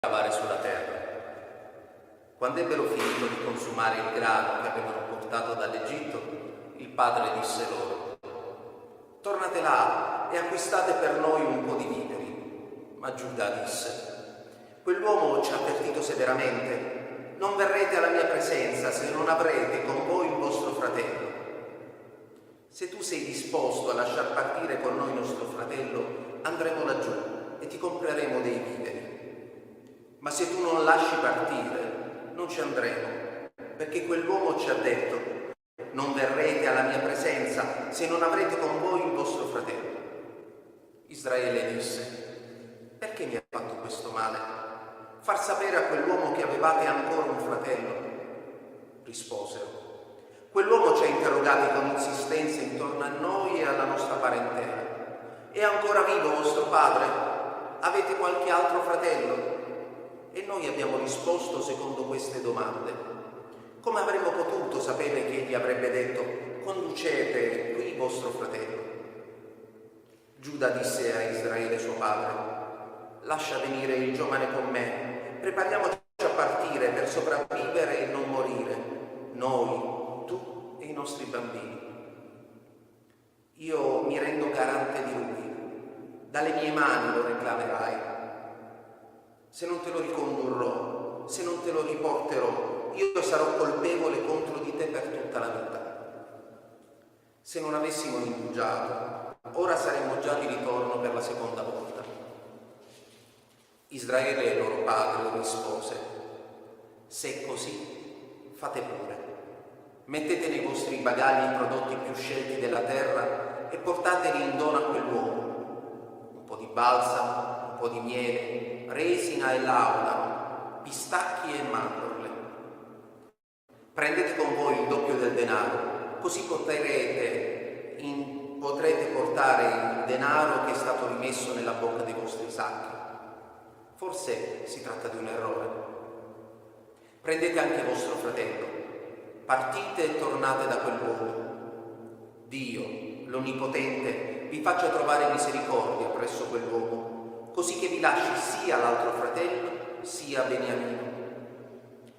cavare sulla terra. Quando ebbero finito di consumare il grano che avevano portato dall'Egitto, il padre disse loro: tornate là e acquistate per noi un po' di viveri. Ma Giuda disse: quell'uomo ci ha avvertito severamente: non verrete alla mia presenza se non avrete con voi il vostro fratello. Se tu sei disposto a lasciar partire con noi nostro fratello, andremo laggiù e ti compreremo dei viveri. Ma se tu non lasci partire, non ci andremo, perché quell'uomo ci ha detto: non verrete alla mia presenza se non avrete con voi il vostro fratello. Israele disse: perché mi ha fatto questo male? Far sapere a quell'uomo che avevate ancora un fratello? Risposero: quell'uomo ci ha interrogati con insistenza intorno a noi e alla nostra parentela. È ancora vivo vostro padre? Avete qualche altro fratello? E noi abbiamo risposto secondo queste domande. Come avremmo potuto sapere che egli avrebbe detto: conducete qui vostro fratello? Giuda disse a Israele suo padre: lascia venire il giovane con me, prepariamoci a partire per sopravvivere e non morire, noi, tu e i nostri bambini. Io mi rendo garante di lui, dalle mie mani lo reclamerai. Se non te lo ricondurrò, se non te lo riporterò, io sarò colpevole contro di te per tutta la vita. Se non avessimo indugiato, ora saremmo già di ritorno per la seconda volta. Israele, loro padre, rispose: se è così, fate pure. Mettete nei vostri bagagli i prodotti più scelti della terra e portateli in dono a quell'uomo. Un po' di balsamo, un po' di miele, resina e laudano, pistacchi e mandorle. Prendete con voi il doppio del denaro, così potrete portare il denaro che è stato rimesso nella bocca dei vostri sacchi. Forse si tratta di un errore. Prendete anche vostro fratello, partite e tornate da quell'uomo. Dio, l'Onnipotente, vi faccia trovare misericordia presso quell'uomo, così che vi lasci sia l'altro fratello sia Beniamino.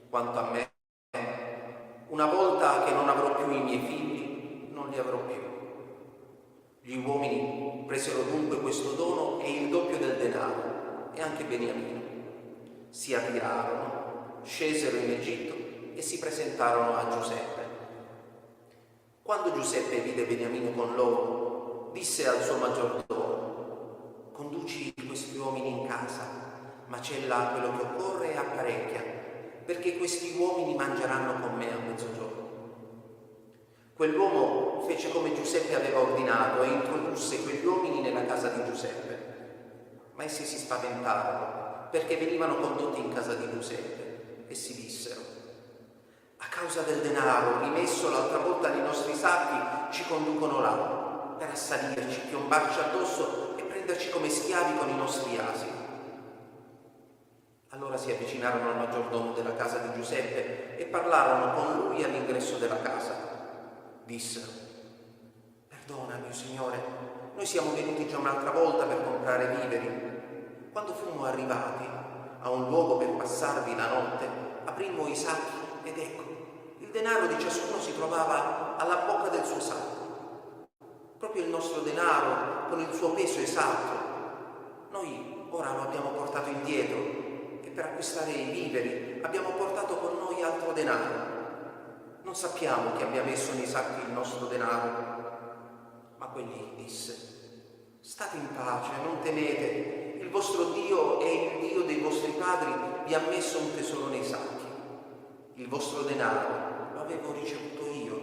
Quanto a me, una volta che non avrò più i miei figli, non li avrò più. Gli uomini presero dunque questo dono e il doppio del denaro, e anche Beniamino. Si avviarono, scesero in Egitto e si presentarono a Giuseppe. Quando Giuseppe vide Beniamino con loro, disse al suo maggiordomo: conduci questi uomini in casa, macella quello che occorre e apparecchia, perché questi uomini mangeranno con me a mezzogiorno. Quell'uomo fece come Giuseppe aveva ordinato e introdusse quegli uomini nella casa di Giuseppe. Ma essi si spaventarono, perché venivano condotti in casa di Giuseppe, e si dissero: a causa del denaro rimesso l'altra volta nei nostri sacchi ci conducono là, per assalirci, piombarci addosso e prenderci come schiavi con i nostri asini. Allora si avvicinarono al maggiordomo della casa di Giuseppe e parlarono con lui all'ingresso della casa. Dissero: perdona, mio signore, noi siamo venuti già un'altra volta per comprare viveri. Quando fummo arrivati a un luogo per passarvi la notte, aprimmo i sacchi ed ecco, il denaro di ciascuno si trovava alla bocca del suo sacco. Proprio il nostro denaro con il suo peso esatto. Noi ora lo abbiamo portato indietro e per acquistare i viveri abbiamo portato con noi altro denaro. Non sappiamo chi abbia messo nei sacchi il nostro denaro. Ma quegli disse: state in pace, non temete. Il vostro Dio e il Dio dei vostri padri vi ha messo un tesoro nei sacchi. Il vostro denaro lo avevo ricevuto io.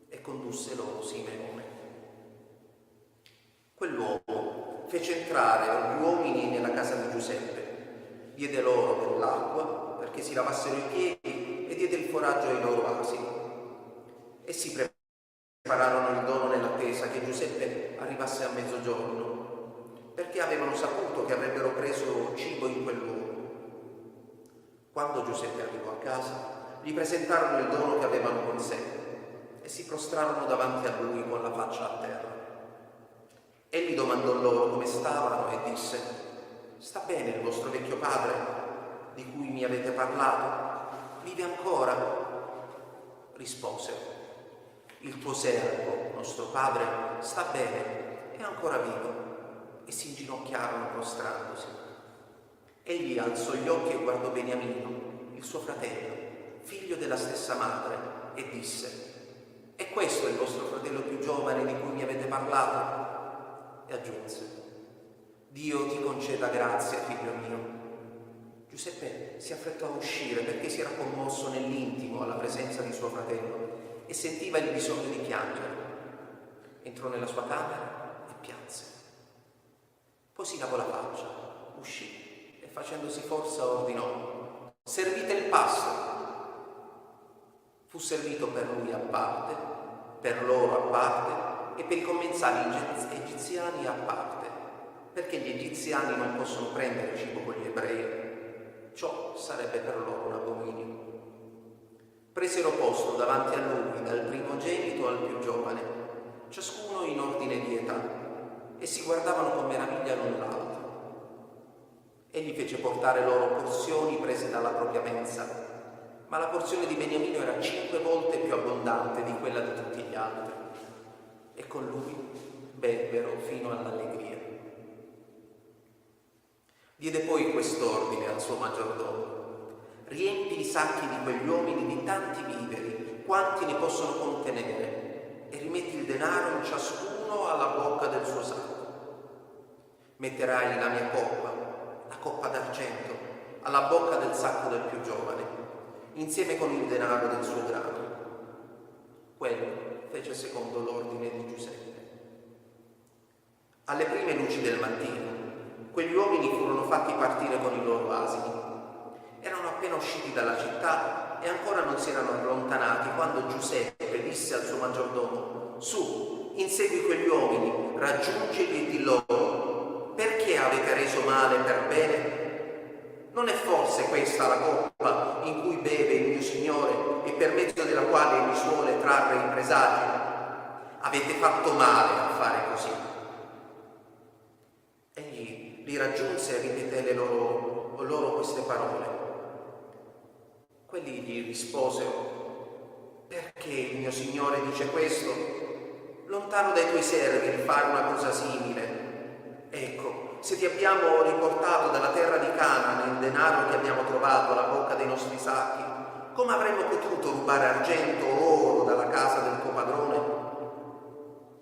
E condusse loro Simeone. Quell'uomo fece entrare gli uomini nella casa di Giuseppe, diede loro dell'acqua perché si lavassero i piedi e diede il foraggio ai loro asini. Essi prepararono il dono nell'attesa che Giuseppe arrivasse a mezzogiorno, perché avevano saputo che avrebbero preso cibo in quel luogo. Quando Giuseppe arrivò a casa, gli presentarono il dono che avevano con sé e si prostrarono davanti a lui con la faccia a terra. Egli domandò loro come stavano e disse: sta bene il vostro vecchio padre di cui mi avete parlato? Vive ancora? Risposero: il tuo servo, nostro padre, sta bene, è ancora vivo. E si inginocchiarono prostrandosi. Egli alzò gli occhi e guardò Beniamino, il suo fratello, figlio della stessa madre, e disse: è questo il vostro fratello più giovane di cui mi avete parlato? E aggiunse: Dio ti conceda grazia, figlio mio. Giuseppe si affrettò a uscire perché si era commosso nell'intimo alla presenza di suo fratello e sentiva il bisogno di piangere. Entrò nella sua camera e pianse. Poi si lavò la faccia, uscì e facendosi forza ordinò: servite il pasto. Fu servito per lui a parte, per loro a parte e per i commensali egiziani a parte, perché gli egiziani non possono prendere cibo con gli ebrei. Ciò sarebbe per loro un abominio. Presero posto davanti a lui dal primogenito al più giovane, ciascuno in ordine di età, e si guardavano con meraviglia l'un l'altro. Egli fece portare loro porzioni prese dalla propria mensa, ma la porzione di Beniamino era 5 volte più abbondante di quella di tutti gli altri, e con lui bebbero fino all'allegria. Diede poi quest'ordine al suo maggiordomo: riempi i sacchi di quegli uomini di tanti viveri quanti ne possono contenere, e rimetti il denaro in ciascuno alla bocca del suo sacco. Metterai la mia coppa, la coppa d'argento, alla bocca del sacco del più giovane, insieme con il denaro del suo grano. Quello fece secondo l'ordine di Giuseppe. Alle prime luci del mattino, quegli uomini furono fatti partire con i loro asini. Erano appena usciti dalla città e ancora non si erano allontanati quando Giuseppe disse al suo maggiordomo: su, insegui quegli uomini, raggiungili e di loro: perché avete reso male per bene? Non è forse questa la coppa in cui beve il mio Signore e per mezzo della quale egli suole trarre i presagi? Avete fatto male a fare così. Egli li raggiunse e ripeté loro queste parole. Quelli gli risposero: perché il mio Signore dice questo? Lontano dai tuoi servi il fare una cosa simile. Ecco, se ti abbiamo riportato dalla terra di Canaan il denaro che abbiamo trovato alla bocca dei nostri sacchi, come avremmo potuto rubare argento o oro dalla casa del tuo padrone?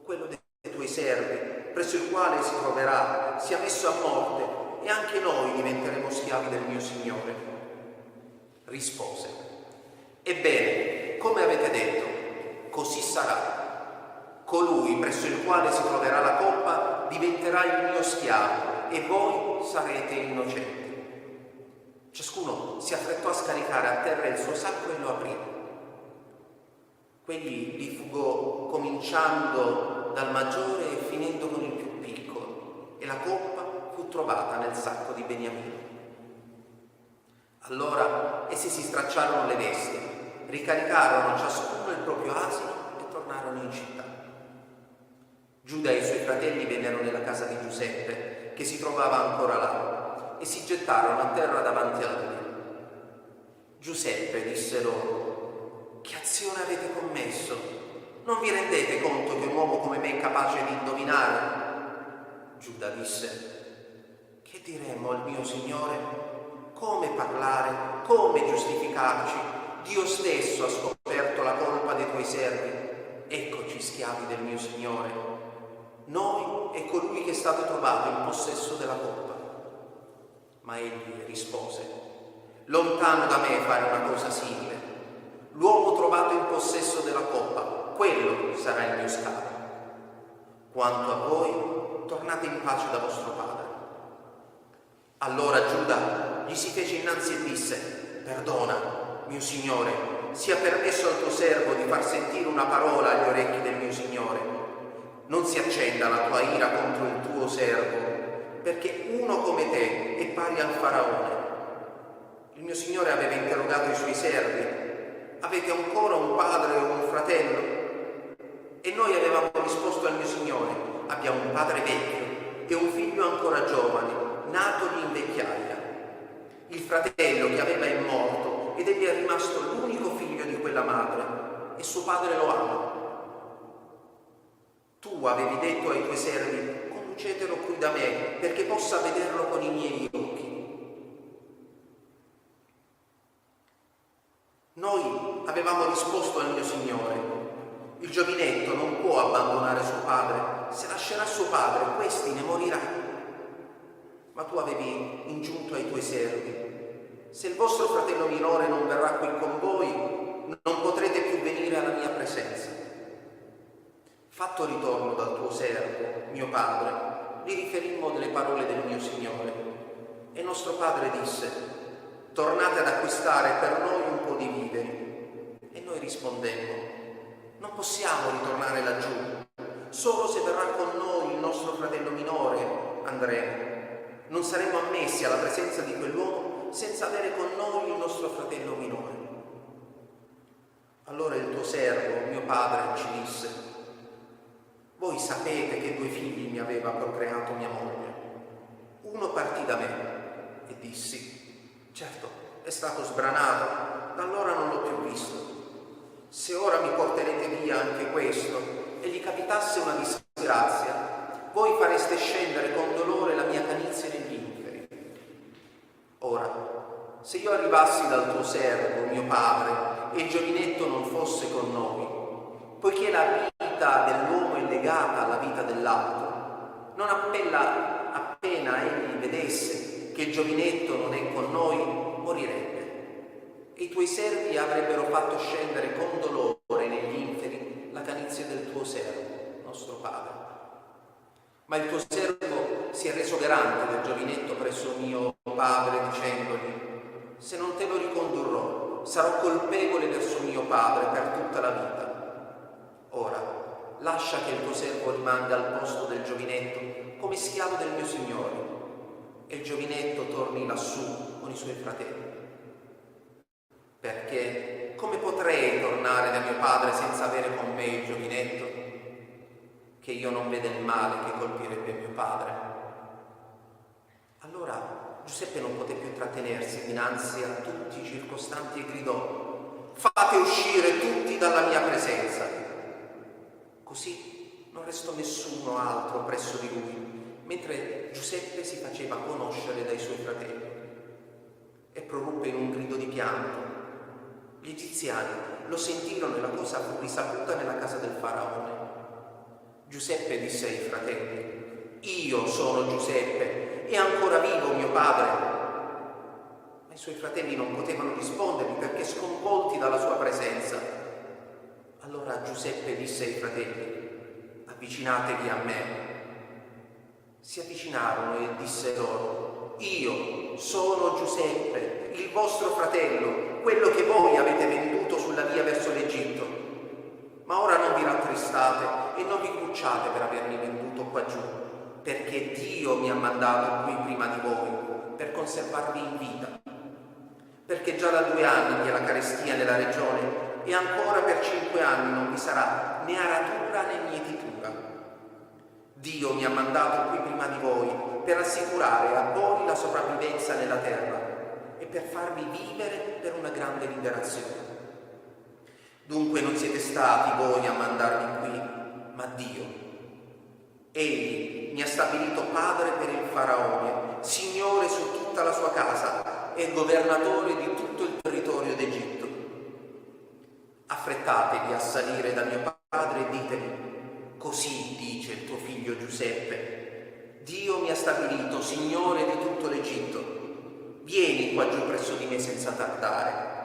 Quello dei tuoi servi, presso il quale si troverà, sia messo a morte, e anche noi diventeremo schiavi del mio Signore. Rispose: ebbene, come avete detto, così sarà. Colui presso il quale si troverà la coppa diventerà il mio schiavo e voi sarete innocenti. Ciascuno si affrettò a scaricare a terra il suo sacco e lo aprì. Quegli li fugò cominciando dal maggiore e finendo con il più piccolo, e la coppa fu trovata nel sacco di Beniamino. Allora essi si stracciarono le vesti, ricaricarono ciascuno il proprio asino e tornarono in città. Giuda e i suoi fratelli vennero nella casa di Giuseppe, che si trovava ancora là, e si gettarono a terra davanti a lui. Giuseppe disse loro: che azione avete commesso? Non vi rendete conto che un uomo come me è capace di indovinare? Giuda disse: che diremmo al mio Signore? Come parlare? Come giustificarci? Dio stesso ha scoperto la colpa dei tuoi servi. Eccoci schiavi del mio Signore. Noi e colui che è stato trovato in possesso della coppa. Ma egli rispose: lontano da me fare una cosa simile. L'uomo trovato in possesso della coppa, quello sarà il mio schiavo. Quanto a voi, tornate in pace da vostro padre. Allora Giuda gli si fece innanzi e disse: perdona, mio Signore, sia permesso al tuo servo di far sentire una parola agli orecchi del mio Signore. Non si accenda la tua ira contro il tuo servo, perché uno come te è pari al faraone. Il mio Signore aveva interrogato i suoi servi: avete ancora un padre o un fratello? E noi avevamo risposto al mio Signore: abbiamo un padre vecchio e un figlio ancora giovane, natogli in vecchiaia. Il fratello che aveva è morto ed egli è rimasto l'unico figlio di quella madre e suo padre lo ama. Tu avevi detto ai tuoi servi: conducetelo qui da me perché possa vederlo con i miei occhi. Noi avevamo risposto al mio Signore: il giovinetto non può abbandonare suo padre, se lascerà suo padre, questi ne morirà. Ma tu avevi ingiunto ai tuoi servi: se il vostro fratello minore non verrà qui con voi, non potrete più venire alla mia presenza. Fatto ritorno dal tuo servo, mio padre, gli riferimmo delle parole del mio Signore. E nostro padre disse: tornate ad acquistare per noi un po' di viveri. E noi rispondemmo: non possiamo ritornare laggiù, solo se verrà con noi il nostro fratello minore andremo. Non saremo ammessi alla presenza di quell'uomo senza avere con noi il nostro fratello minore. Allora il tuo servo, mio padre, ci disse: voi sapete che 2 figli mi aveva procreato mia moglie. Uno partì da me e dissi: certo, è stato sbranato, da allora non l'ho più visto. Se ora mi porterete via anche questo e gli capitasse una disgrazia, voi fareste scendere con dolore la mia canizia negli inferi. Ora, se io arrivassi dal tuo servo, mio padre, e il giovinetto non fosse con noi, poiché la vita dell'uomo è legata alla vita dell'altro, non appena egli vedesse che il giovinetto non è con noi, morirebbe. E i tuoi servi avrebbero fatto scendere con dolore negli inferi la canizia del tuo servo, nostro padre. Ma il tuo servo si è reso garante del giovinetto presso mio padre, dicendogli: se non te lo ricondurrò, sarò colpevole verso mio padre per tutta la vita. Ora, lascia che il tuo servo rimanga al posto del giovinetto come schiavo del mio Signore, e il giovinetto torni lassù con i suoi fratelli. Perché come potrei tornare da mio padre senza avere con me il giovinetto? Che io non veda il male che colpirebbe mio padre. Allora Giuseppe non poté più trattenersi dinanzi a tutti i circostanti e gridò: fate uscire tutti dalla mia presenza. Così non restò nessuno altro presso di lui, mentre Giuseppe si faceva conoscere dai suoi fratelli. E proruppe in un grido di pianto. Gli egiziani lo sentirono e la cosa fu risaputa nella casa del faraone. Giuseppe disse ai fratelli: io sono Giuseppe, è ancora vivo mio padre? Ma i suoi fratelli non potevano rispondergli perché sconvolti dalla sua presenza. Allora Giuseppe disse ai fratelli: avvicinatevi a me. Si avvicinarono e disse loro: io sono Giuseppe, il vostro fratello, quello che voi avete venduto sulla via verso l'Egitto. Ma ora non vi rattristate e non vi crucciate per avermi venduto qua giù, perché Dio mi ha mandato qui prima di voi per conservarvi in vita. Perché già da 2 anni vi è la carestia nella regione e ancora per 5 anni non vi sarà né aratura né mietitura. Dio mi ha mandato qui prima di voi per assicurare a voi la sopravvivenza nella terra e per farvi vivere per una grande liberazione. Dunque non siete stati voi a mandarmi qui, ma Dio. Egli mi ha stabilito padre per il faraone, signore su tutta la sua casa e governatore di tutto il territorio d'Egitto. Affrettatevi a salire da mio padre e ditemi: così dice il tuo figlio Giuseppe, Dio mi ha stabilito signore di tutto l'Egitto. Vieni qua giù presso di me senza tardare.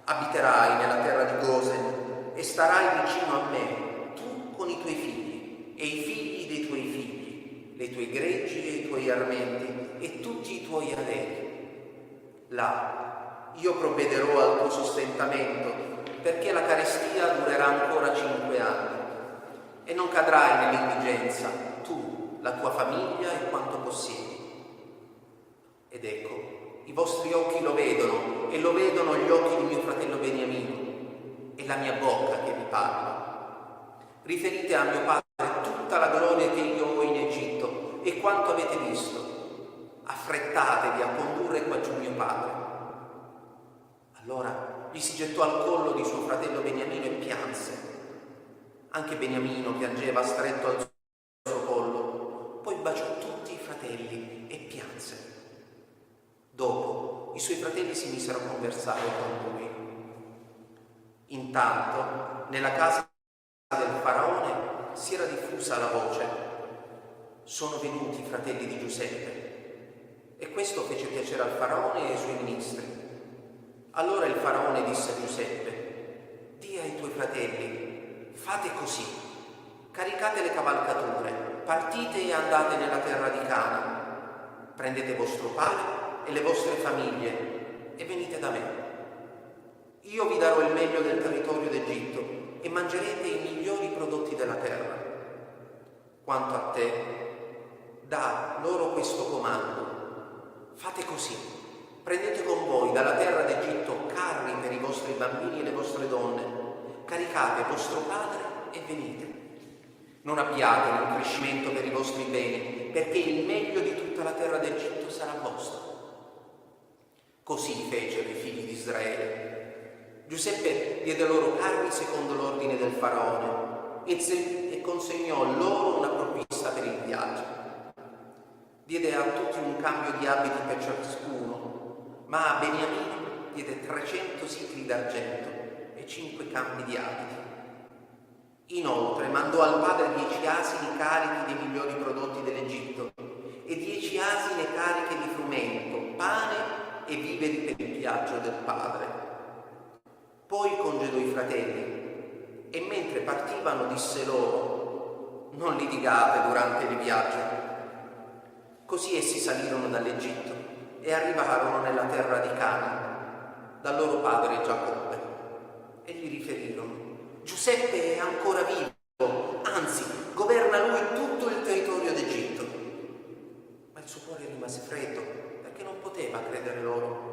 Abiterai nella terra di Gosen e starai vicino a me, tu con i tuoi figli e i figli dei tuoi figli, le tue greggi e i tuoi armenti e tutti i tuoi averi. Là io provvederò al tuo sostentamento, perché la carestia durerà ancora 5 anni e non cadrai nell'indigenza, tu, la tua famiglia e quanto possiedi. Ed ecco, i vostri occhi lo vedono e lo vedono gli occhi di mio fratello Beniamino e la mia bocca che vi parla. Riferite a mio padre tutta la gloria che io ho in Egitto e quanto avete visto. affrettatevi a condurre qua giù mio padre. Allora gli si gettò al collo di suo fratello Beniamino e pianse. Anche Beniamino piangeva stretto al suo collo, poi baciò tutti i fratelli e pianse. Dopo i suoi fratelli si misero a conversare con lui. Intanto nella casa del faraone si era diffusa la voce: sono venuti i fratelli di Giuseppe. E questo fece piacere al faraone e ai suoi ministri. Allora il faraone disse a Giuseppe: di ai tuoi fratelli, fate così, caricate le cavalcature, partite e andate nella terra di Canaan, prendete vostro pane e le vostre famiglie e venite da me. Io vi darò il meglio del territorio d'Egitto e mangerete i migliori prodotti della terra. Quanto a te, dà loro questo comando: fate così, prendete con voi dalla terra d'Egitto carri per i vostri bambini e le vostre donne, caricate vostro padre e venite. Non abbiate un crescimento per i vostri beni, perché il meglio di tutta la terra d'Egitto sarà vostro. Così fecero i figli di Israele. Giuseppe diede loro carri secondo l'ordine del faraone e consegnò loro una provvista per il viaggio. Diede a tutti un cambio di abiti per ciascuno, ma a Beniamino diede 300 sicli d'argento e 5 cambi di abiti. Inoltre mandò al padre 10 asini carichi dei migliori prodotti dell'Egitto e 10 asine cariche di frumento, pane e viveri per il viaggio del padre. Poi congedò i fratelli e mentre partivano disse loro: non litigate durante il viaggio. Così essi salirono dall'Egitto e arrivarono nella terra di Canaan, dal loro padre Giacobbe, e gli riferirono: Giuseppe è ancora vivo, anzi governa lui tutto il territorio d'Egitto. Ma il suo cuore rimase freddo perché non poteva credere loro.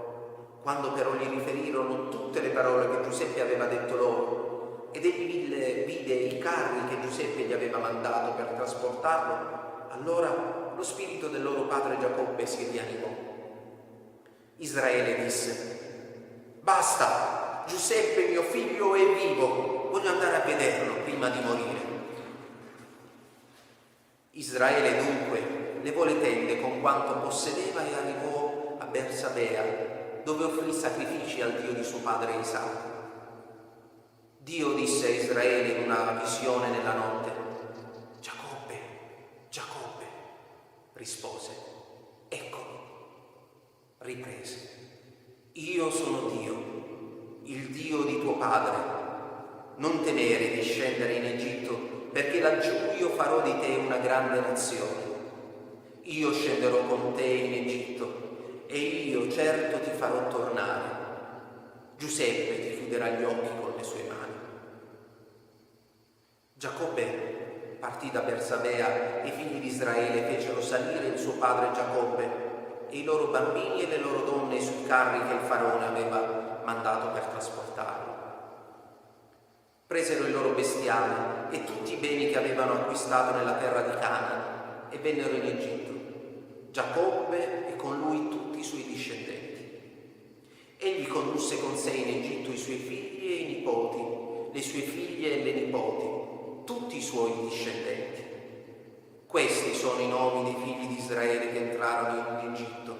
Quando però gli riferirono tutte le parole che Giuseppe aveva detto loro ed egli vide i carri che Giuseppe gli aveva mandato per trasportarlo, allora lo spirito del loro padre Giacobbe si rianimò. Israele disse: basta, Giuseppe mio figlio è vivo, voglio andare a vederlo prima di morire. Israele dunque levò le tende con quanto possedeva e arrivò a Bersabea, dove offrì sacrifici al Dio di suo padre Isacco. Dio disse a Israele in una visione nella notte: Giacobbe, Giacobbe. Rispose: eccomi. Riprese: io sono Dio, il Dio di tuo padre. Non temere di scendere in Egitto, perché laggiù io farò di te una grande nazione. Io scenderò con te in Egitto e io certo ti farò tornare. Giuseppe ti chiuderà gli occhi con le sue mani. Giacobbe partì da Bersabea e i figli di Israele fecero salire il suo padre Giacobbe e i loro bambini e le loro donne sui carri che il faraone aveva mandato per trasportarli. Presero il loro bestiame e tutti i beni che avevano acquistato nella terra di Canaan e vennero in Egitto, Giacobbe e con lui tutti i suoi discendenti. Egli condusse con sé in Egitto i suoi figli e i nipoti, le sue figlie e le nipoti, tutti i suoi discendenti. Questi sono i nomi dei figli di Israele che entrarono in Egitto: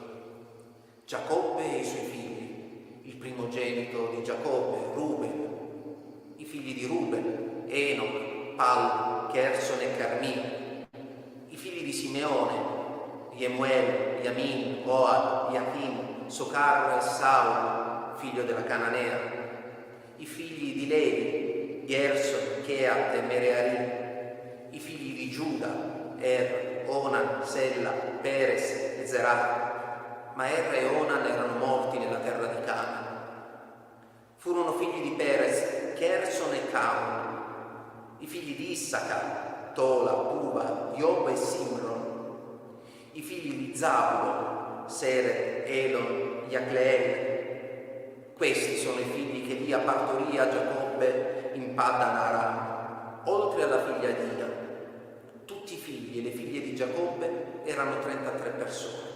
Giacobbe e i suoi figli, il primogenito di Giacobbe, Ruben, i figli di Ruben, Enoch, Pallu, Cherson e Carmi, i figli di Simeone, Yemuel, Yamin, Ohad, Yachin, Socar e Saul, figlio della Cananea, i figli di Levi, Gerson, Cheat e Mereari, i figli di Giuda, Onan, Sella, Peres e Zerah. Ma e Onan erano morti nella terra di Canaan. Furono figli di Peres, Cherson e Caun, i figli di Issachar, Tola, Puva, Iob e Simron, i figli di Zabulo, Sere, Elon, Iacleel. Questi sono i figli che Lia partorì a Giacobbe in Paddan Aram, oltre alla figlia di Lia. Tutti i figli e le figlie di Giacobbe erano 33 persone.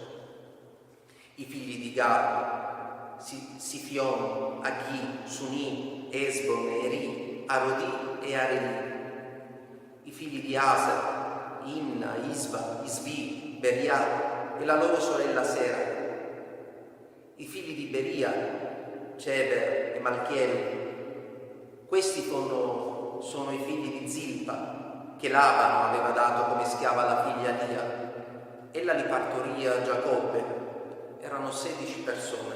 i figli di Gad, Sifion, Aghi, Suni, Esbon, Eri, Arodi e Areli, i figli di Aser, Imna, Isba, Isbi, Beria e la loro sorella Sera, i figli di Beria, Ceber e Malchiel. Questi sono i figli di Zilpa, che Labano aveva dato come schiava alla figlia Lia. Ella li partorì a Giacobbe, erano 16 persone.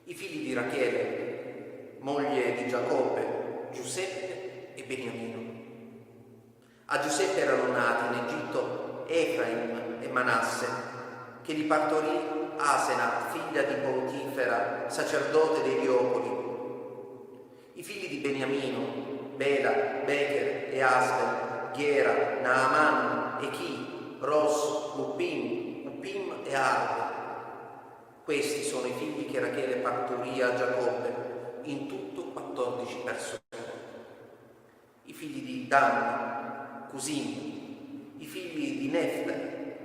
I figli di Rachele, moglie di Giacobbe, Giuseppe e Beniamino. A Giuseppe erano nati in Egitto Efraim e Manasse, che li partorì Asenat, figlia di Potifera, sacerdote dei Liopoli. I figli di Beniamino, Bela, Becher e Asbel, Ghiera, Naaman, Echi, Ros, Upim e Arde. Questi sono i figli che Rachele partorì a Giacobbe, in tutto 14 persone. I figli di Dan, Cusim, i figli di Nefler,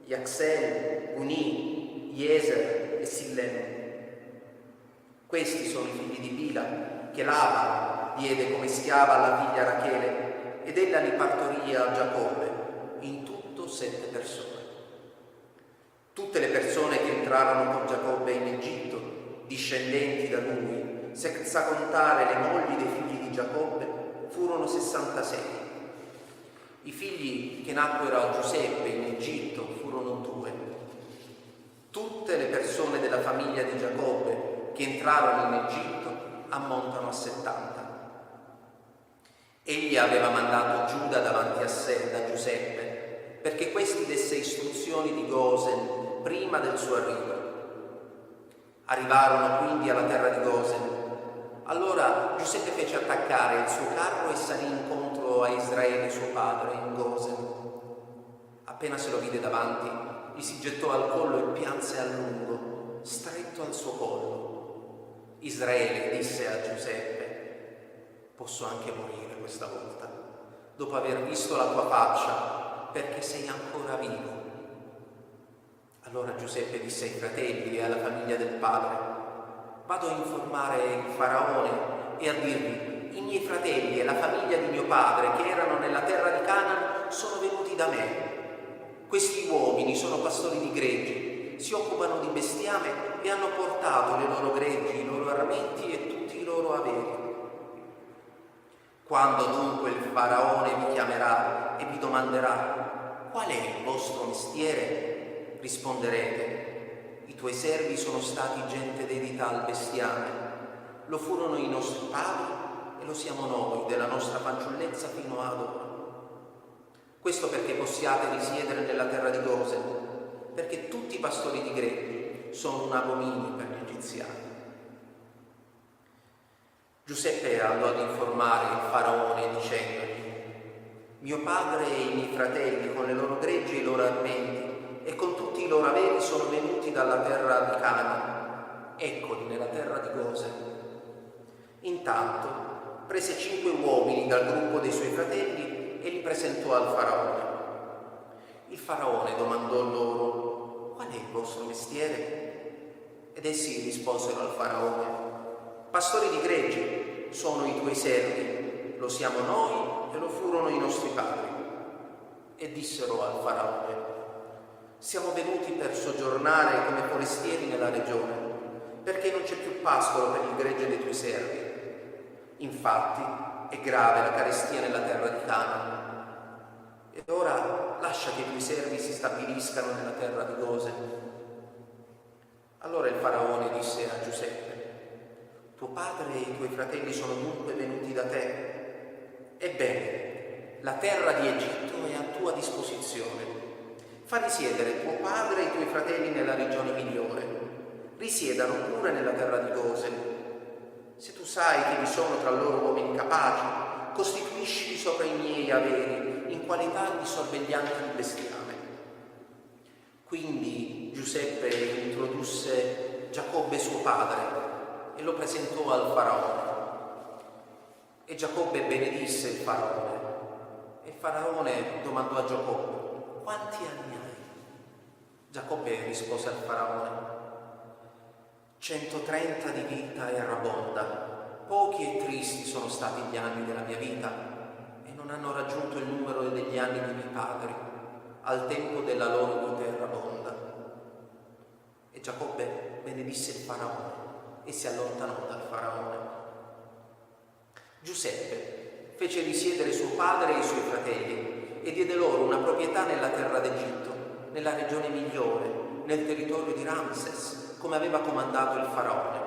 Yaxel, Uni, Ieser e Silleno. Questi sono i figli di Bila, che Laba diede come schiava alla figlia Rachele, ed ella li partorì a Giacobbe, in tutto 7 persone. Tutte le persone che entrarono con Giacobbe in Egitto, discendenti da lui, senza contare le mogli dei figli di Giacobbe, furono 66. I figli che nacquero a Giuseppe in Egitto furono 2. Tutte le persone della famiglia di Giacobbe che entrarono in Egitto ammontano a 70. Egli aveva mandato Giuda davanti a sé da Giuseppe, perché questi desse istruzioni di Gosen prima del suo arrivo. Arrivarono quindi alla terra di Gosen. Allora Giuseppe fece attaccare il suo carro e salì incontro a Israele suo padre in Gosen. Appena se lo vide davanti, gli si gettò al collo e pianse a lungo, stretto al suo collo. Israele disse a Giuseppe: posso anche morire questa volta, dopo aver visto la tua faccia, perché sei ancora vivo. Allora Giuseppe disse ai fratelli e alla famiglia del padre: vado a informare il faraone e a dirgli: i miei fratelli e la famiglia di mio padre che erano nella terra di Canaan sono venuti da me. Questi uomini sono pastori di greggi, si occupano di bestiame e hanno portato le loro greggi, i loro armenti e tutti i loro averi. Quando dunque il faraone vi chiamerà e vi domanderà: qual è il vostro mestiere? Risponderete: i tuoi servi sono stati gente dedita al bestiame, lo furono i nostri padri e lo siamo noi della nostra fanciullezza fino ad ora. Questo perché possiate risiedere nella terra di Gosen, perché tutti i pastori di greggi sono un abominio per gli egiziani. Giuseppe andò ad informare il faraone dicendogli: mio padre e i miei fratelli con le loro greggi e i loro armenti e con tutti i loro averi sono venuti dalla terra di Canaan, eccoli nella terra di Gosen. Intanto prese 5 uomini dal gruppo dei suoi fratelli e li presentò al faraone. Il faraone domandò loro: qual è il vostro mestiere? Ed essi risposero al faraone: pastori di greggi sono i tuoi servi, lo siamo noi e lo furono i nostri padri. E dissero al faraone: siamo venuti per soggiornare come forestieri nella regione, perché non c'è più pascolo per il gregge dei tuoi servi. Infatti è grave la carestia nella terra di Canaan. Ed ora lascia che i tuoi servi si stabiliscano nella terra di Gosen. Allora il faraone disse a Giuseppe: tuo padre e i tuoi fratelli sono dunque venuti da te. Ebbene, la terra di Egitto è a tua disposizione. Fa risiedere tuo padre e i tuoi fratelli nella regione migliore. Risiedano pure nella terra di Gosen. Se tu sai che vi sono tra loro uomini capaci, costituiscili sopra i miei averi in qualità di sorveglianti di bestiame. Quindi Giuseppe introdusse Giacobbe suo padre e lo presentò al faraone. E Giacobbe benedisse il faraone. E il faraone domandò a Giacobbe: quanti anni hai? Giacobbe rispose al faraone: 130 di vita errabonda, pochi e tristi sono stati gli anni della mia vita e non hanno raggiunto il numero degli anni dei miei padri al tempo della loro vita errabonda. E Giacobbe benedisse il faraone e si allontanò dal faraone. Giuseppe fece risiedere suo padre e i suoi fratelli e diede loro una proprietà nella terra d'Egitto, nella regione migliore, nel territorio di Ramses, come aveva comandato il faraone.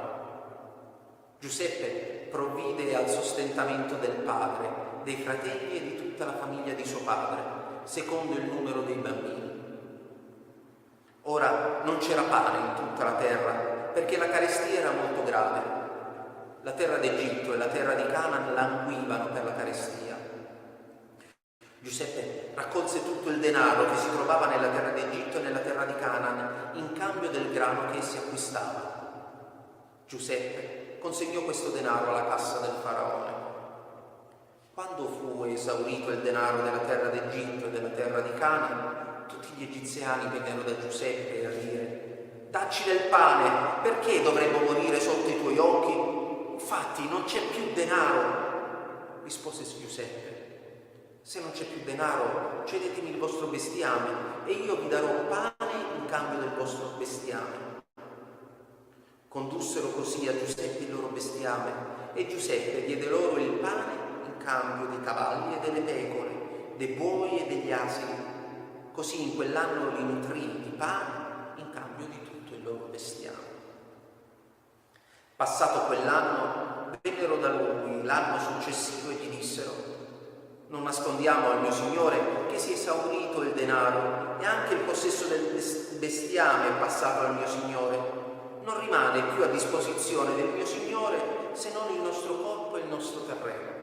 Giuseppe provvide al sostentamento del padre, dei fratelli e di tutta la famiglia di suo padre, secondo il numero dei bambini. Ora non c'era pane in tutta la terra, perché la carestia era molto grave. La terra d'Egitto e la terra di Canaan languivano per la carestia. Giuseppe raccolse tutto il denaro che si trovava nella terra d'Egitto e nella terra di Canaan in cambio del grano che essi acquistavano. Giuseppe consegnò questo denaro alla cassa del faraone. Quando fu esaurito il denaro della terra d'Egitto e della terra di Canaan, tutti gli egiziani vennero da Giuseppe a dire: dacci del pane, perché dovremmo morire sotto i tuoi occhi? Infatti non c'è più denaro. Rispose Giuseppe: se non c'è più denaro, cedetemi il vostro bestiame e io vi darò pane in cambio del vostro bestiame. Condussero così a Giuseppe il loro bestiame e Giuseppe diede loro il pane in cambio dei cavalli e delle pecore, dei buoi e degli asini. Così in quell'anno li nutrì di pane in cambio di tutto il loro bestiame. Passato quell'anno, vennero da lui l'anno successivo e gli dissero: non nascondiamo al mio signore che si è esaurito il denaro e anche il possesso del bestiame è passato al mio signore. Non rimane più a disposizione del mio signore se non il nostro corpo e il nostro terreno.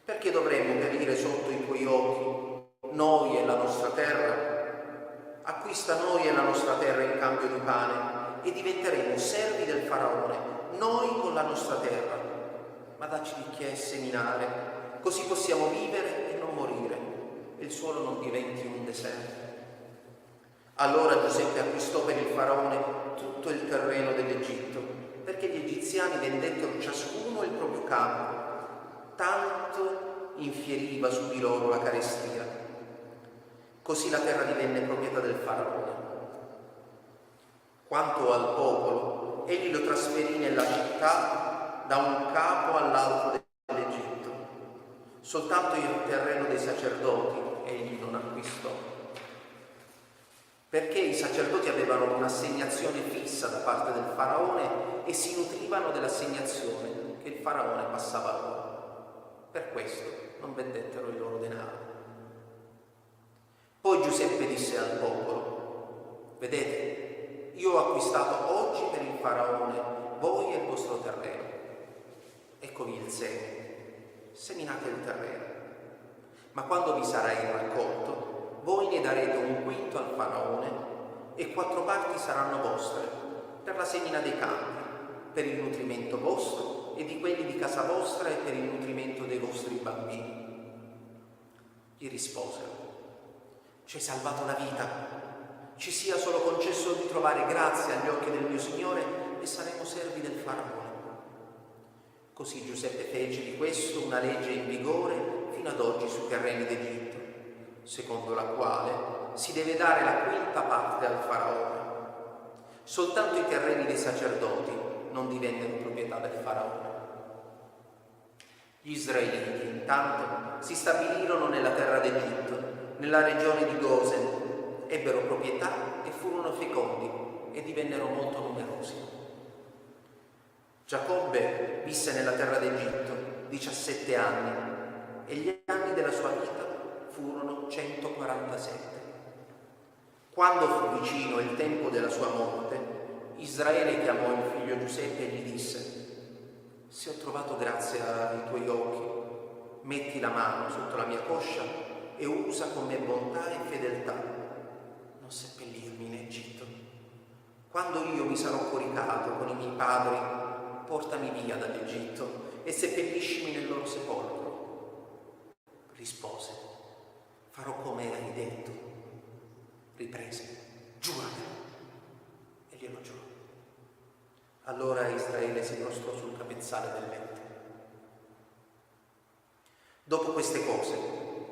Perché dovremmo perire sotto i tuoi occhi, noi e la nostra terra? Acquista noi e la nostra terra in cambio di pane e diventeremo servi del faraone, noi con la nostra terra. Ma dacci di che seminare, così possiamo vivere e non morire, e il suolo non diventi un deserto. Allora Giuseppe acquistò per il faraone tutto il terreno dell'Egitto, perché gli egiziani vendettero ciascuno il proprio campo, tanto infieriva su di loro la carestia. Così la terra divenne proprietà del faraone. Quanto al popolo, egli lo trasferì nella città da un capo all'altro dell'Egitto. Soltanto il terreno dei sacerdoti egli non acquistò, perché i sacerdoti avevano un'assegnazione fissa da parte del faraone e si nutrivano dell'assegnazione che il faraone passava loro. Per questo non vendettero il loro denaro. Poi Giuseppe disse al popolo: vedete, io ho acquistato oggi per il faraone voi e il vostro terreno. Eccovi il seme, seminate il terreno. Ma quando vi sarà il raccolto, voi ne darete un quinto al faraone e 4 parti saranno vostre per la semina dei campi, per il nutrimento vostro e di quelli di casa vostra e per il nutrimento dei vostri bambini. Gli risposero: ci hai salvato la vita, ci sia solo concesso di trovare grazia agli occhi del mio Signore e saremo servi del faraone. Così Giuseppe fece di questo una legge in vigore fino ad oggi sui terreni d'Egitto, secondo la quale si deve dare la quinta parte al faraone. Soltanto i terreni dei sacerdoti non divennero proprietà del faraone. Gli israeliti intanto si stabilirono nella terra d'Egitto, nella regione di Gosen, ebbero proprietà e furono fecondi e divennero molto numerosi. Giacobbe visse nella terra d'Egitto 17 anni e gli anni della sua vita furono 147. Quando fu vicino il tempo della sua morte, Israele chiamò il figlio Giuseppe e gli disse: se ho trovato grazia ai tuoi occhi, metti la mano sotto la mia coscia e usa con me bontà e fedeltà. Non seppellirmi in Egitto. Quando io mi sarò coricato con i miei padri, portami via dall'Egitto e seppelliscimi nel loro sepolcro. Rispose: farò come hai detto. Riprese: giuratelo. E glielo giurò. Allora Israele si prostrò sul capezzale del letto. Dopo queste cose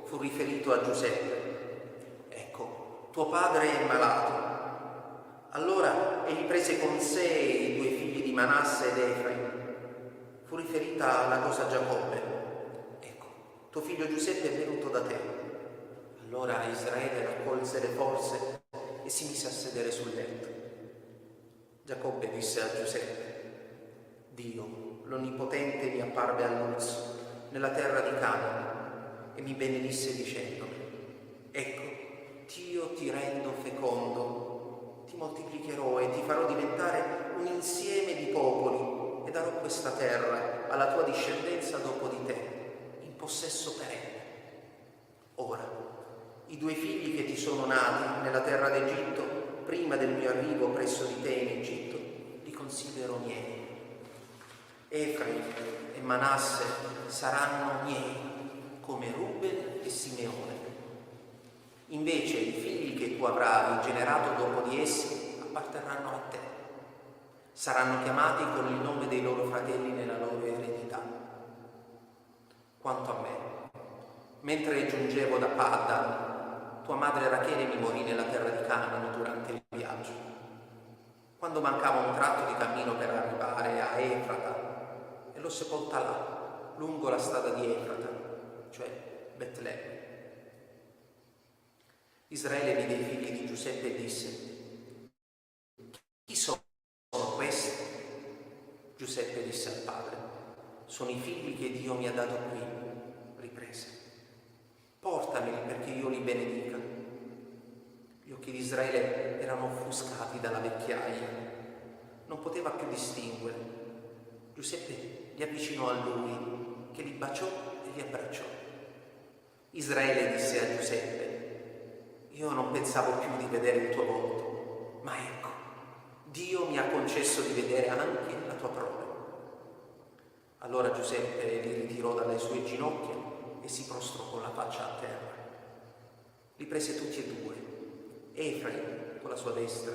fu riferito a Giuseppe: ecco, tuo padre è malato. Allora egli prese con sé i due figli di Manasse ed Efraim. Fu riferita la cosa a Giacobbe: ecco, tuo figlio Giuseppe è venuto da te. Allora Israele raccolse le forze e si mise a sedere sul letto. Giacobbe disse a Giuseppe: Dio, l'Onnipotente, mi apparve a Luz, nella terra di Canaan, e mi benedisse dicendomi: ecco, io ti rendo fecondo, ti moltiplicherò e ti farò diventare un insieme di popoli, e darò questa terra alla tua discendenza dopo di te, in possesso perenne. Ora, i due figli che ti sono nati nella terra d'Egitto, prima del mio arrivo presso di te in Egitto, li considero miei. Efraim e Manasse saranno miei, come Ruben e Simeone. Invece i figli che tu avrai generato dopo di essi apparterranno a te. Saranno chiamati con il nome dei loro fratelli nella loro eredità. Quanto a me, mentre giungevo da Paddan, tua madre Rachele mi morì nella terra di Canaan durante il viaggio. Quando mancava un tratto di cammino per arrivare a Efrata, e l'ho sepolta là, lungo la strada di Efrata, cioè Betlemme. Israele vide i figli di Giuseppe e disse: chi sono questi? Giuseppe disse al padre: sono i figli che Dio mi ha dato qui. Riprese: portameli perché io li benedica. Gli occhi di Israele erano offuscati dalla vecchiaia, non poteva più distinguere. Giuseppe li avvicinò a lui, che li baciò e li abbracciò. Israele disse a Giuseppe: io non pensavo più di vedere il tuo volto, ma ecco, Dio mi ha concesso di vedere anche la tua prole. Allora Giuseppe li ritirò dalle sue ginocchia e si prostrò con la faccia a terra. Li prese tutti e due, Efraim con la sua destra,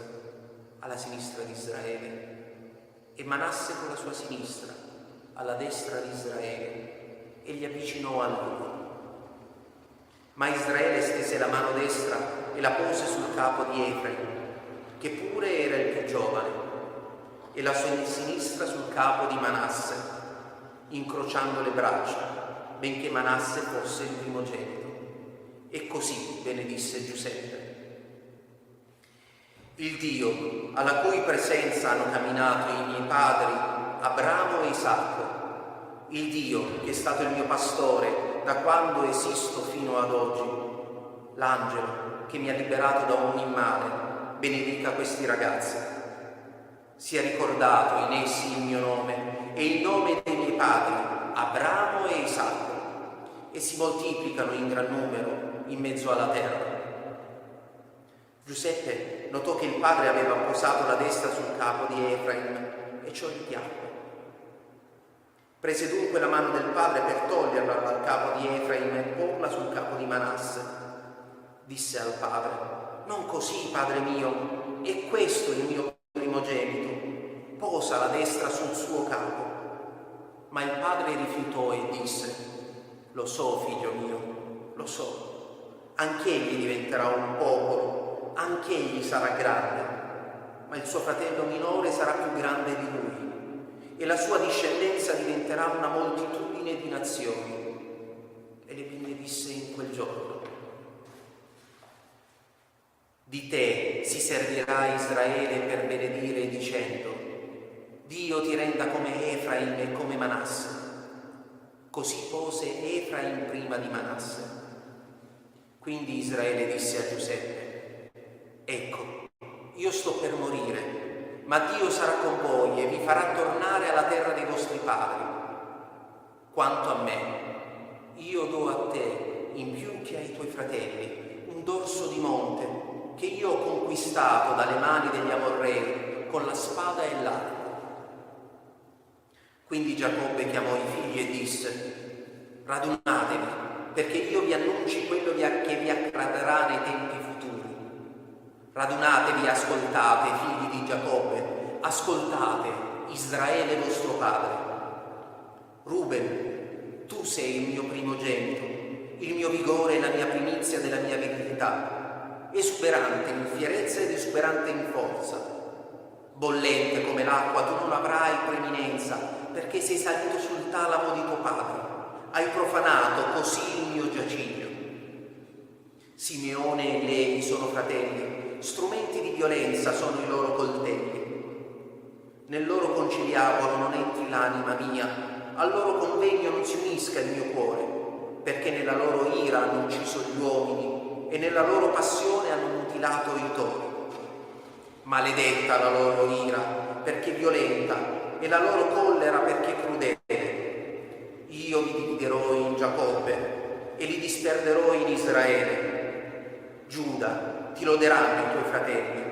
alla sinistra di Israele, e Manasse con la sua sinistra, alla destra di Israele, e li avvicinò a lui. Ma Israele stese la mano destra e la pose sul capo di Efraim, che pure era il più giovane, e la sua sinistra sul capo di Manasse, incrociando le braccia, benché Manasse fosse il primogenito. E così benedisse Giuseppe. Il Dio, alla cui presenza hanno camminato i miei padri, Abramo e Isacco, il Dio che è stato il mio pastore da quando esisto fino ad oggi, l'angelo che mi ha liberato da ogni male, benedica questi ragazzi. Sia ricordato in essi il mio nome e il nome dei miei padri, Abramo e Isacco, e si moltiplicano in gran numero in mezzo alla terra. Giuseppe notò che il padre aveva posato la destra sul capo di Efraim e ciò gli piacque. Prese dunque la mano del padre per toglierla dal capo di Efraim e porla sul capo di Manasse. Disse al padre: non così, padre mio, è questo il mio primogenito, posa la destra sul suo capo. Ma il padre rifiutò e disse: lo so, figlio mio, lo so, anch'egli diventerà un popolo, anch'egli sarà grande, ma il suo fratello minore sarà più grande di lui, e la sua discendenza diventerà una moltitudine di nazioni. E le benedisse in quel giorno. Di te si servirà Israele per benedire dicendo: Dio ti renda come Efraim e come Manasse. Così pose Efraim prima di Manasse. Quindi Israele disse a Giuseppe: ecco, io sto per morire, ma Dio sarà con voi e vi farà tornare alla terra dei vostri padri. Quanto a me, io do a te, in più che ai tuoi fratelli, un dorso di monte che io ho conquistato dalle mani degli Amorrei con la spada e l'arco. Quindi Giacobbe chiamò i figli e disse: radunatevi, perché io vi annunci quello che vi accadrà nei tempi futuri. Radunatevi e ascoltate, figli di Giacobbe, ascoltate, Israele vostro padre. Ruben, tu sei il mio primogenito, il mio vigore e la mia primizia della mia virilità, esuberante in fierezza ed esuberante in forza. Bollente come l'acqua, tu non avrai preeminenza, perché sei salito sul talamo di tuo padre, hai profanato così il mio giaciglio. Simeone e Levi sono fratelli, strumenti di violenza sono i loro coltelli. Nel loro conciliabolo non entri l'anima mia, al loro convegno non si unisca il mio cuore, perché nella loro ira hanno ucciso gli uomini e nella loro passione hanno mutilato i tori. Maledetta la loro ira, perché violenta, e la loro collera perché crudele. Io li dividerò in Giacobbe e li disperderò in Israele. Giuda, ti loderanno i tuoi fratelli,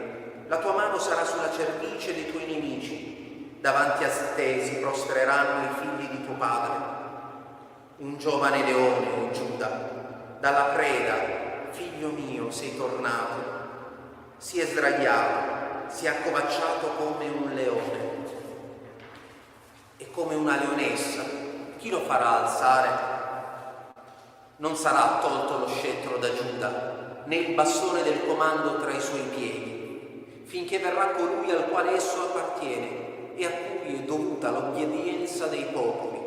la tua mano sarà sulla cervice dei tuoi nemici, davanti a te si prostreranno i figli di tuo padre. Un giovane leone, o Giuda, dalla preda, figlio mio, sei tornato, si è sdraiato, si è accovacciato come un leone e come una leonessa. Chi lo farà alzare? Non sarà tolto lo scettro da Giuda, né il bastone del comando tra i suoi piedi, finché verrà colui al quale esso appartiene e a cui è dovuta l'obbedienza dei popoli.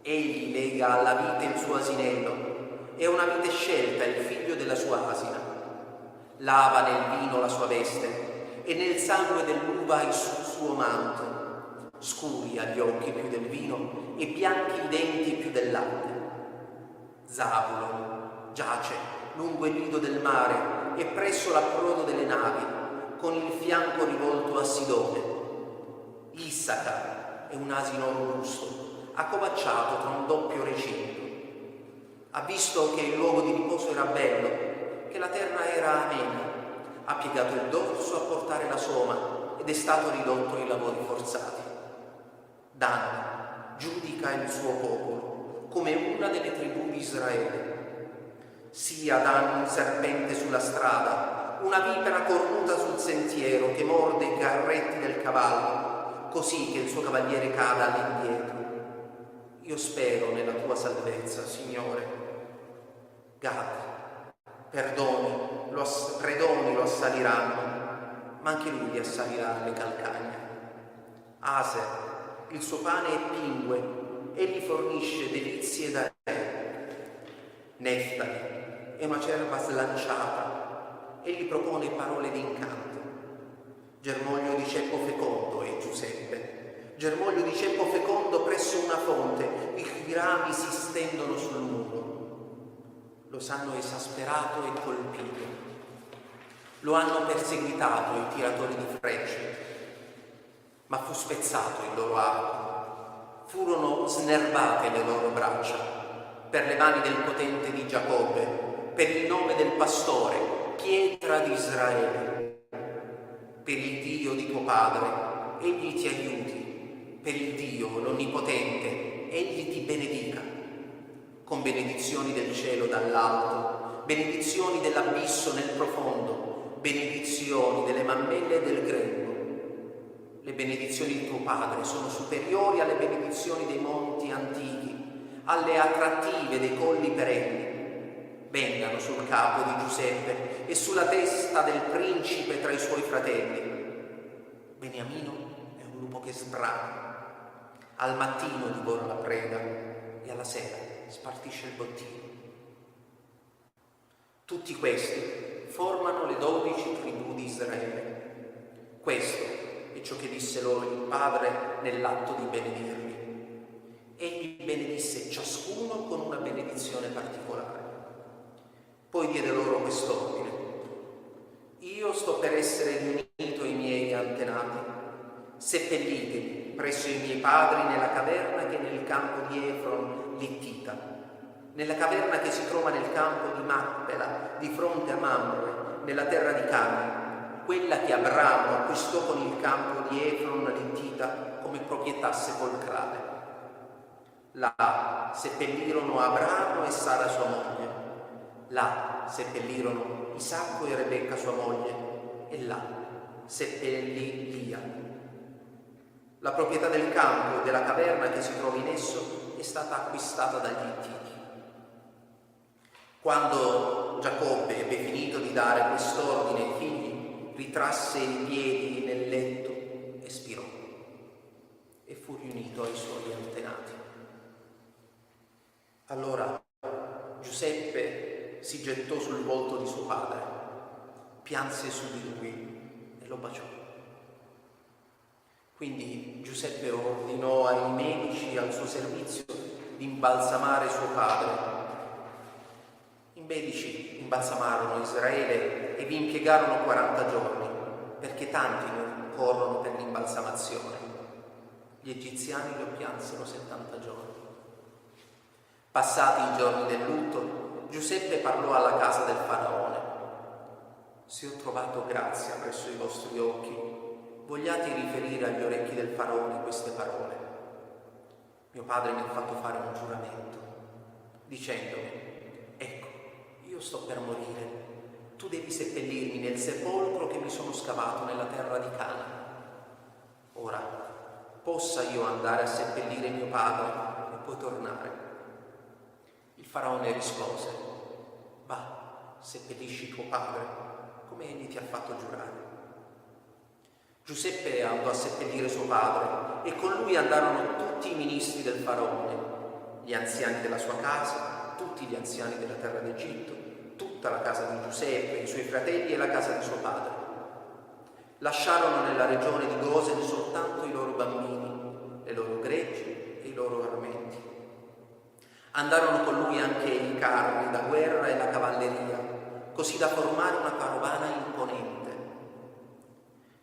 Egli lega alla vite il suo asinello e a una vite scelta il figlio della sua asina. Lava nel vino la sua veste e nel sangue dell'uva il suo manto. Scuri ha gli occhi più del vino e bianchi i denti più del latte. Zabulon giace lungo il lido del mare e presso l'approdo delle navi, con il fianco rivolto a Sidone. Issachar è un asino robusto, accovacciato tra un doppio recinto. Ha visto che il luogo di riposo era bello, che la terra era amena. Ha piegato il dorso a portare la soma ed è stato ridotto ai lavori forzati. Dan giudica il suo popolo come una delle tribù di Israele. Sia Dan un serpente sulla strada, una vipera cornuta sul sentiero che morde i carretti del cavallo, così che il suo cavaliere cada all'indietro. Io spero nella tua salvezza, Signore. Gad, predoni lo assaliranno, ma anche lui li assalirà le calcagna. Aser, il suo pane è pingue, egli fornisce delizie da re. Neftali è una cerva slanciata, egli propone parole d'incanto. Germoglio di ceppo fecondo è Giuseppe, germoglio di ceppo fecondo presso una fonte, i cui rami si stendono sul muro. Lo s'hanno esasperato e colpito, lo hanno perseguitato i tiratori di frecce, ma fu spezzato il loro arco, furono snervate le loro braccia per le mani del potente di Giacobbe, per il nome del pastore, pietra di Israele. Per il Dio di tuo padre, egli ti aiuti, per il Dio l'Onnipotente, egli ti benedica, con benedizioni del cielo dall'alto, benedizioni dell'abisso nel profondo, benedizioni delle mammelle e del grembo. Le benedizioni di tuo padre sono superiori alle benedizioni dei monti antichi, alle attrattive dei colli perenni. Vengano sul capo di Giuseppe e sulla testa del principe tra i suoi fratelli. Beniamino è un lupo che sbrana, al mattino divora la preda e alla sera spartisce il bottino. Tutti questi formano le 12 tribù di Israele. Questo è ciò che disse loro il Padre nell'atto di benedirli. Egli benedisse ciascuno con una benedizione particolare. Poi diede loro quest'ordine: io sto per essere riunito ai miei antenati, seppelliteli presso i miei padri nella caverna che è nel campo di Efron l'Ittita, nella caverna che si trova nel campo di Macpela, di fronte a Mamre, nella terra di Canaan, quella che Abramo acquistò con il campo di Efron l'Ittita come proprietà sepolcrale. Là seppellirono Abramo e Sara sua moglie. Là seppellirono Isacco e Rebecca sua moglie, e là seppellì Lia. La proprietà del campo e della caverna che si trova in esso è stata acquistata dagli Ittiti. Quando Giacobbe ebbe finito di dare quest'ordine ai figli, ritrasse i piedi nel letto e spirò, e fu riunito ai suoi antenati. Allora Giuseppe si gettò sul volto di suo padre, pianse su di lui e lo baciò. Quindi Giuseppe ordinò ai medici al suo servizio di imbalsamare suo padre. I medici imbalsamarono Israele e vi impiegarono 40 giorni, perché tanti non corrono per l'imbalsamazione. Gli egiziani lo piansero 70 giorni. Passati i giorni del lutto, Giuseppe parlò alla casa del faraone. Se ho trovato grazia presso i vostri occhi, vogliate riferire agli orecchi del faraone queste parole. Mio padre mi ha fatto fare un giuramento, dicendomi: ecco, io sto per morire, tu devi seppellirmi nel sepolcro che mi sono scavato nella terra di Canaan. Ora, possa io andare a seppellire mio padre e poi tornare? Il faraone rispose: va, seppellisci tuo padre, come egli ti ha fatto giurare. Giuseppe andò a seppellire suo padre e con lui andarono tutti i ministri del faraone, gli anziani della sua casa, tutti gli anziani della terra d'Egitto, tutta la casa di Giuseppe, i suoi fratelli e la casa di suo padre. Lasciarono nella regione di Gosen soltanto i loro bambini, le loro greggi e i loro armenti. Andarono con lui anche i carri da guerra e la cavalleria, così da formare una carovana imponente.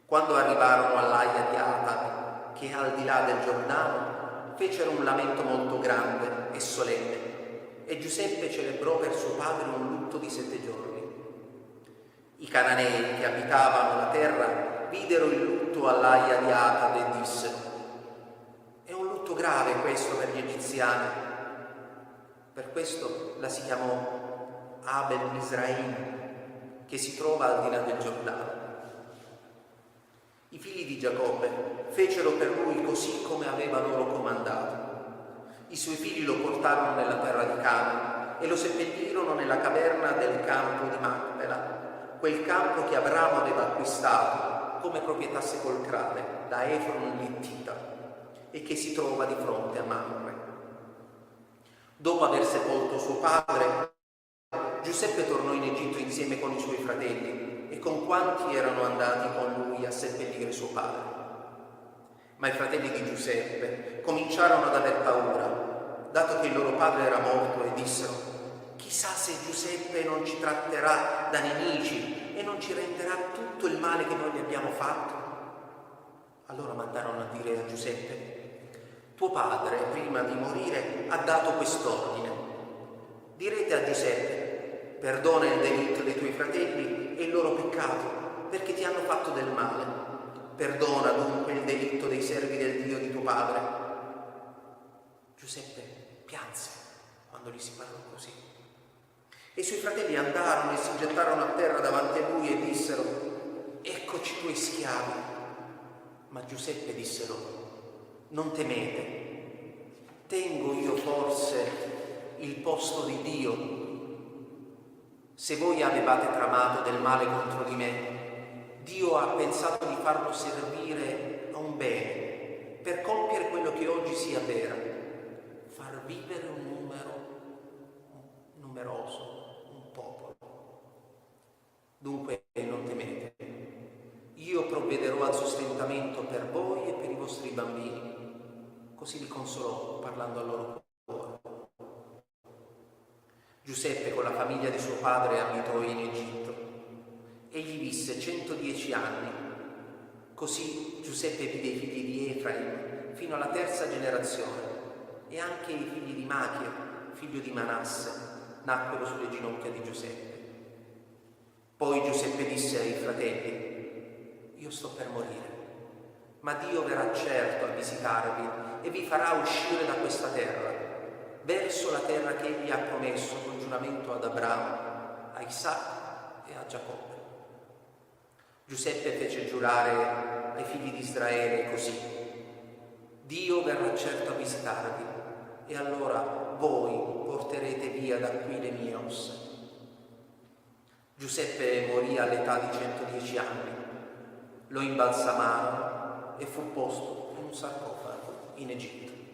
Quando arrivarono all'Aia di Atab, che è al di là del Giordano, fecero un lamento molto grande e solenne, e Giuseppe celebrò per suo padre un lutto di 7 giorni. I cananei che abitavano la terra videro il lutto all'Aia di Atab e dissero: è un lutto grave questo per gli egiziani. Per questo la si chiamò Abel Misraim, che si trova al di là del Giordano. I figli di Giacobbe fecero per lui così come aveva loro comandato. I suoi figli lo portarono nella terra di Canaan e lo seppellirono nella caverna del campo di Macpela, quel campo che Abramo aveva acquistato come proprietà sepolcrale da Efron l'Ittita e che si trova di fronte a Mamre. Dopo aver sepolto suo padre, Giuseppe tornò in Egitto insieme con i suoi fratelli e con quanti erano andati con lui a seppellire suo padre. Ma i fratelli di Giuseppe cominciarono ad aver paura, dato che il loro padre era morto, e dissero: chissà se Giuseppe non ci tratterà da nemici e non ci renderà tutto il male che noi gli abbiamo fatto. Allora mandarono a dire a Giuseppe: tuo padre, prima di morire, ha dato quest'ordine. Direte a Giuseppe: perdona il delitto dei tuoi fratelli e il loro peccato, perché ti hanno fatto del male. Perdona dunque il delitto dei servi del Dio di tuo padre. Giuseppe pianse quando gli si parlò così. E i suoi fratelli andarono e si gettarono a terra davanti a lui e dissero: eccoci i tuoi schiavi. Ma Giuseppe disse loro: non temete, tengo io forse il posto di Dio? Se voi avevate tramato del male contro di me, Dio ha pensato di farlo servire a un bene, per compiere quello che oggi si avvera, far vivere un numero numeroso, un popolo. Dunque non temete, io provvederò al sostentamento per voi e per i vostri bambini. Così li consolò parlando al loro cuore. Giuseppe con la famiglia di suo padre abitò in Egitto. Egli visse 110 anni. Così Giuseppe vide i figli di Efraim fino alla 3ª generazione, e anche i figli di Machia, figlio di Manasse, nacquero sulle ginocchia di Giuseppe. Poi Giuseppe disse ai fratelli: io sto per morire, ma Dio verrà certo a visitarvi e vi farà uscire da questa terra, verso la terra che egli ha promesso con giuramento ad Abramo, a Isacco e a Giacobbe. Giuseppe fece giurare ai figli di Israele così: Dio verrà certo a visitarvi e allora voi porterete via da qui le mie ossa. Giuseppe morì all'età di 110 anni, lo imbalsamarono e fu posto in un sarcofago in Egitto.